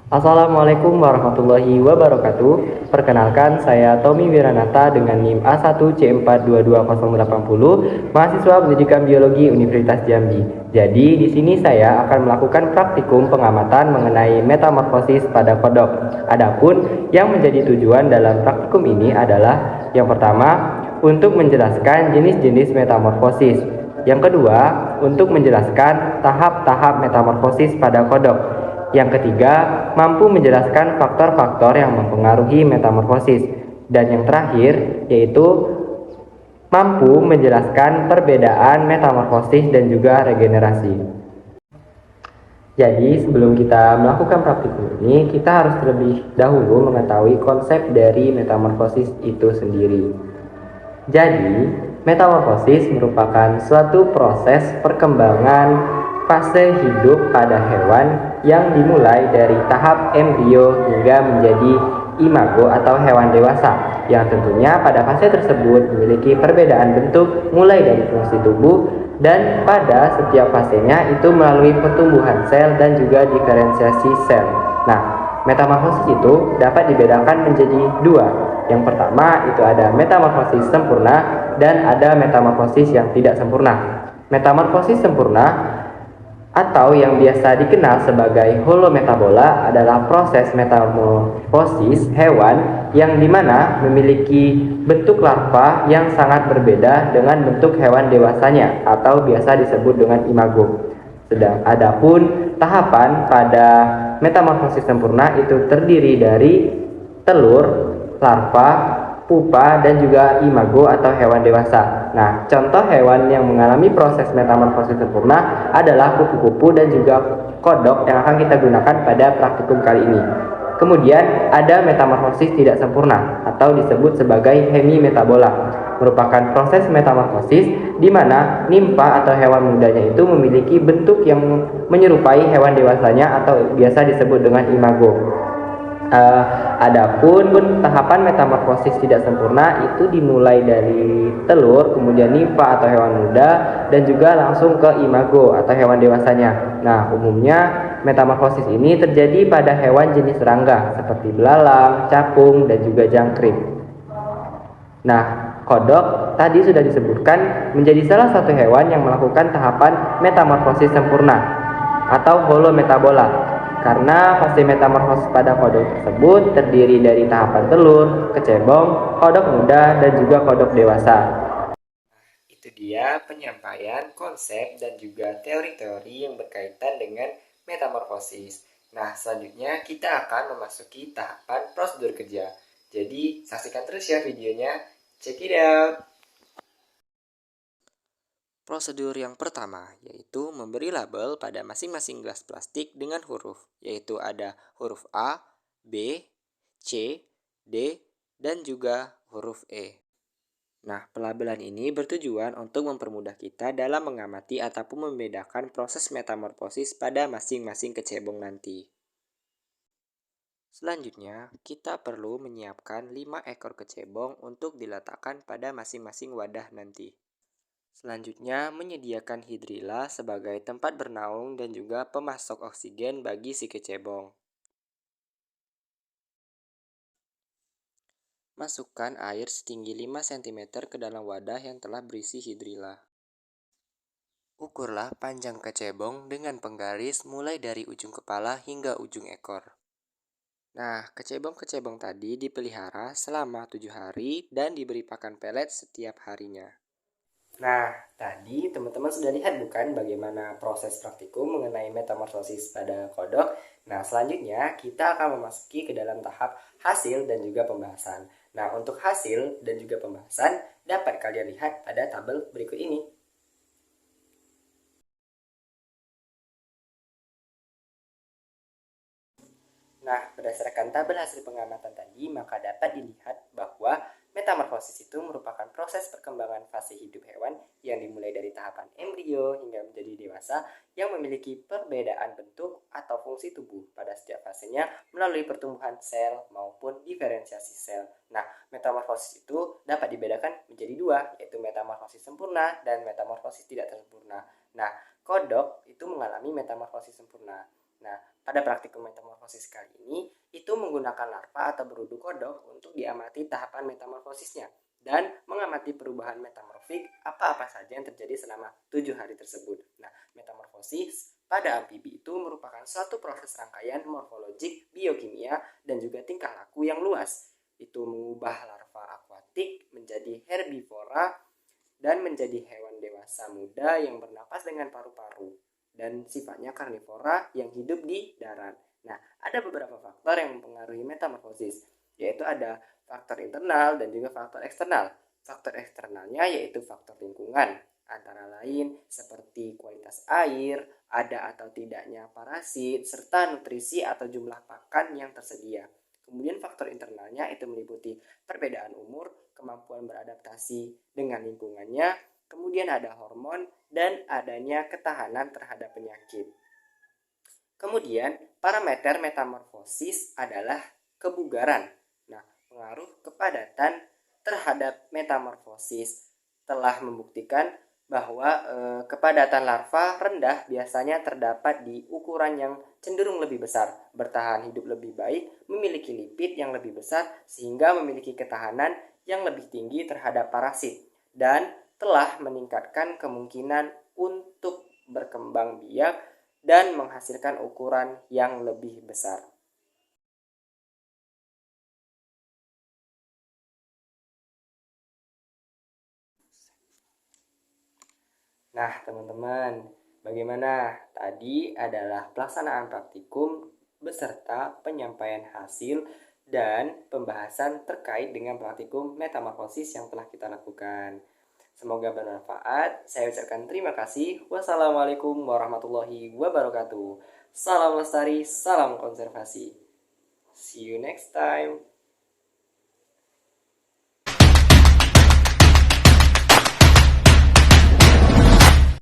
Assalamualaikum warahmatullahi wabarakatuh. Perkenalkan, saya Tommy Wiranata dengan NIM A1C422080, mahasiswa Pendidikan Biologi Universitas Jambi. Jadi, di sini saya akan melakukan praktikum pengamatan mengenai metamorfosis pada kodok. Adapun yang menjadi tujuan dalam praktikum ini adalah yang pertama, untuk menjelaskan jenis-jenis metamorfosis. Yang kedua, untuk menjelaskan tahap-tahap metamorfosis pada kodok. Yang ketiga, mampu menjelaskan faktor-faktor yang mempengaruhi metamorfosis. Dan yang terakhir, yaitu mampu menjelaskan perbedaan metamorfosis dan juga regenerasi. Jadi, sebelum kita melakukan praktikum ini, kita harus terlebih dahulu mengetahui konsep dari metamorfosis itu sendiri. Jadi, metamorfosis merupakan suatu proses perkembangan fase hidup pada hewan yang dimulai dari tahap embrio hingga menjadi imago atau hewan dewasa, yang tentunya pada fase tersebut memiliki perbedaan bentuk mulai dari fungsi tubuh, dan pada setiap fasenya itu melalui pertumbuhan sel dan juga diferensiasi sel. Nah, metamorfosis itu dapat dibedakan menjadi dua. Yang pertama itu ada metamorfosis sempurna dan ada metamorfosis yang tidak sempurna. Metamorfosis sempurna atau yang biasa dikenal sebagai holometabola adalah proses metamorfosis hewan yang dimana memiliki bentuk larva yang sangat berbeda dengan bentuk hewan dewasanya atau biasa disebut dengan imago. Adapun tahapan pada metamorfosis sempurna itu terdiri dari telur, larva, pupa, dan juga imago atau hewan dewasa. Nah, contoh hewan yang mengalami proses metamorfosis sempurna adalah kupu-kupu dan juga kodok yang akan kita gunakan pada praktikum kali ini. Kemudian ada metamorfosis tidak sempurna atau disebut sebagai hemimetabola. Merupakan proses metamorfosis di mana nimfa atau hewan mudanya itu memiliki bentuk yang menyerupai hewan dewasanya atau biasa disebut dengan imago. Adapun tahapan metamorfosis tidak sempurna itu dimulai dari telur, kemudian nimfa atau hewan muda, dan juga langsung ke imago atau hewan dewasanya. Nah, umumnya metamorfosis ini terjadi pada hewan jenis serangga seperti belalang, capung, dan juga jangkrik. Nah, kodok tadi sudah disebutkan menjadi salah satu hewan yang melakukan tahapan metamorfosis sempurna atau holometabola. Karena fase metamorfosis pada kodok tersebut terdiri dari tahapan telur, kecebong, kodok muda, dan juga kodok dewasa. Itu dia penyampaian konsep dan juga teori-teori yang berkaitan dengan metamorfosis. Nah, selanjutnya kita akan memasuki tahapan prosedur kerja. Jadi, saksikan terus ya videonya. Check it out! Prosedur yang pertama yaitu memberi label pada masing-masing gelas plastik dengan huruf, yaitu ada huruf A, B, C, D, dan juga huruf E. Nah, pelabelan ini bertujuan untuk mempermudah kita dalam mengamati ataupun membedakan proses metamorfosis pada masing-masing kecebong nanti. Selanjutnya, kita perlu menyiapkan 5 ekor kecebong untuk diletakkan pada masing-masing wadah nanti. Selanjutnya, menyediakan hidrilla sebagai tempat bernaung dan juga pemasok oksigen bagi si kecebong. Masukkan air setinggi 5 cm ke dalam wadah yang telah berisi hidrilla. Ukurlah panjang kecebong dengan penggaris mulai dari ujung kepala hingga ujung ekor. Nah, kecebong-kecebong tadi dipelihara selama 7 hari dan diberi pakan pelet setiap harinya. Nah, tadi teman-teman sudah lihat bukan bagaimana proses praktikum mengenai metamorfosis pada kodok. Nah, selanjutnya kita akan memasuki ke dalam tahap hasil dan juga pembahasan. Nah, untuk hasil dan juga pembahasan dapat kalian lihat pada tabel berikut ini. Nah, berdasarkan tabel hasil pengamatan tadi, maka dapat dilihat bahwa Metamorfosis itu merupakan proses perkembangan fase hidup hewan yang dimulai dari tahapan embrio hingga menjadi dewasa yang memiliki perbedaan bentuk atau fungsi tubuh pada setiap fasenya melalui pertumbuhan sel maupun diferensiasi sel. Nah, metamorfosis itu dapat dibedakan menjadi dua, yaitu metamorfosis sempurna dan metamorfosis tidak sempurna. Nah, kodok itu mengalami metamorfosis sempurna. Nah, pada praktikum metamorfosis kali ini, itu menggunakan larva atau berudu kodok untuk diamati tahapan metamorfosisnya dan mengamati perubahan metamorfik apa-apa saja yang terjadi selama 7 hari tersebut. Nah, metamorfosis pada amfibi itu merupakan suatu proses rangkaian morfologik, biokimia, dan juga tingkah laku yang luas. Itu mengubah larva akuatik menjadi herbivora dan menjadi hewan dewasa muda yang bernapas dengan paru-paru dan sifatnya karnivora yang hidup di darat. Nah, ada beberapa faktor yang mempengaruhi metamorfosis, yaitu ada faktor internal dan juga faktor eksternal. Faktor eksternalnya yaitu faktor lingkungan, antara lain seperti kualitas air, ada atau tidaknya parasit, serta nutrisi atau jumlah pakan yang tersedia. Kemudian faktor internalnya itu meliputi perbedaan umur, kemampuan beradaptasi dengan lingkungannya, kemudian ada hormon, dan adanya ketahanan terhadap penyakit. Kemudian, parameter metamorfosis adalah kebugaran. Nah, pengaruh kepadatan terhadap metamorfosis telah membuktikan bahwa kepadatan larva rendah biasanya terdapat di ukuran yang cenderung lebih besar, bertahan hidup lebih baik, memiliki lipid yang lebih besar, sehingga memiliki ketahanan yang lebih tinggi terhadap parasit, dan telah meningkatkan kemungkinan untuk berkembang biak dan menghasilkan ukuran yang lebih besar. Nah, teman-teman, bagaimana? Tadi adalah pelaksanaan praktikum beserta penyampaian hasil dan pembahasan terkait dengan praktikum metamorfosis yang telah kita lakukan. Semoga bermanfaat. Saya ucapkan terima kasih. Wassalamualaikum warahmatullahi wabarakatuh. Salam lestari, salam konservasi. See you next time.